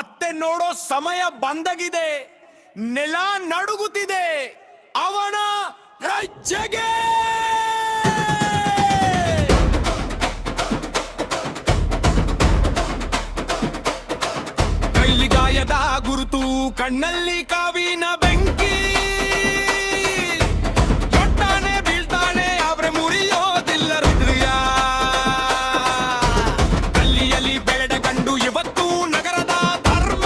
ಮತ್ತೆ ನೋಡೋ ಸಮಯ ಬಂದಗಿದೆ. ನೆಲ ನಡುಗುತ್ತಿದೆ ಅವನ ಹೆಜ್ಜೆಗೆ. ಕೈಲಿ ಗಾಯದ ಗುರುತು, ಕಣ್ಣಲ್ಲಿ ಕಾವಿನ ಬೆಂಕಿ. ತೊಟ್ಟಾನೆ ಬೀಳ್ತಾನೆ ಆದ್ರೆ ಮುರಿಯೋದಿಲ್ಲ ಹೃದಯ. ಗಲ್ಲಿಯಲ್ಲಿ ಬೆಳೆದ ಗಂಡು ಇವತ್ತು ನಗರದ ಧರ್ಮ.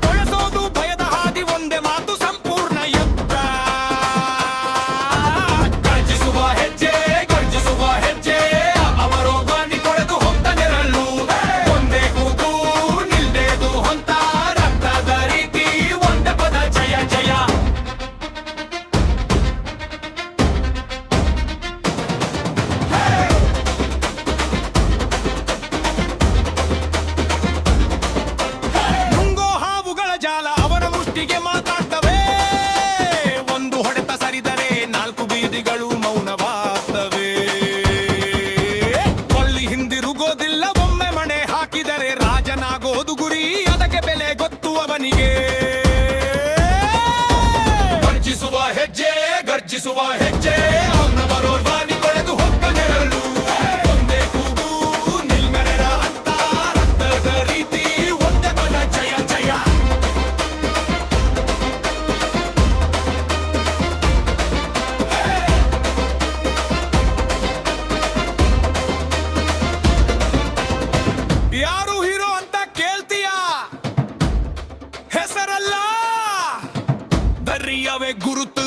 ಬಳಸೋದು ಭಯದ ಹಾದಿ, ಒಂದೇ ಮಾತು ಸಂಪೂರ್ಣ ಯುದ್ಧ. ಗರ್ಜಿಸುವ ಹೆಜ್ಜೆ, ಗರ್ಜಿಸುವ ಹೆಜ್ಜೆ, ಅವರೋ ಬಾನಿ ಕೊಳೆದು ಹೊತ್ತ ನೆರಳು. ಒಂದೇ ಕೂತು ನಿಲ್ದೇದು ಹೊಂತ, ರಕ್ತದ ರೀತಿ ಒಂದೇ ಪದ ಜಯ ಜಯ. ನುಂಗೋ ಹಾವುಗಳ ಜಾಲ ಅವನ ಮುಷ್ಟಿಗೆ ಮಾತಾಡ್ತವೆ. ಒಂದು ಹೊಡೆತ ಸರಿದರೆ ನಾಲ್ಕು ಬೀದಿಗಳು ಮೌನವಾಗ್ತವೆ. ಕೊಲ್ಲಿ ಹಿಂದಿರುಗೋದಿಲ್ಲ, ಒಮ್ಮೆ ಮಣೆ ಹಾಕಿದರೆ ರಾಜನಾಗೋದು ಗುರಿ. ಅದಕ್ಕೆ ಬೆಲೆ ಗೊತ್ತು ಅವನಿಗೆ. ಗರ್ಜಿಸುವ ಹೆಜ್ಜೆ, ಗರ್ಜಿಸುವ ಹೆಜ್ಜೆ, ಅವನವರೋ ಬಾನಿ ಕೊಳೆದು ಹೊಕ್ಕ ನೆರಳು. ಒಂದೇ ಕೂಗು ನಿಲ್ಮೆರೆರ ಅಂತ, ರಕ್ತದ ರೀತಿ ಒಂದೇ ಪದ ಜಯ ಜಯ. ಯಾರು ಹೀರೋ ಅಂತ ಕೇಳ್ತೀಯ? ಹೆಸರಲ್ಲ, ಧೈರ್ಯವೇ ಗುರುತು.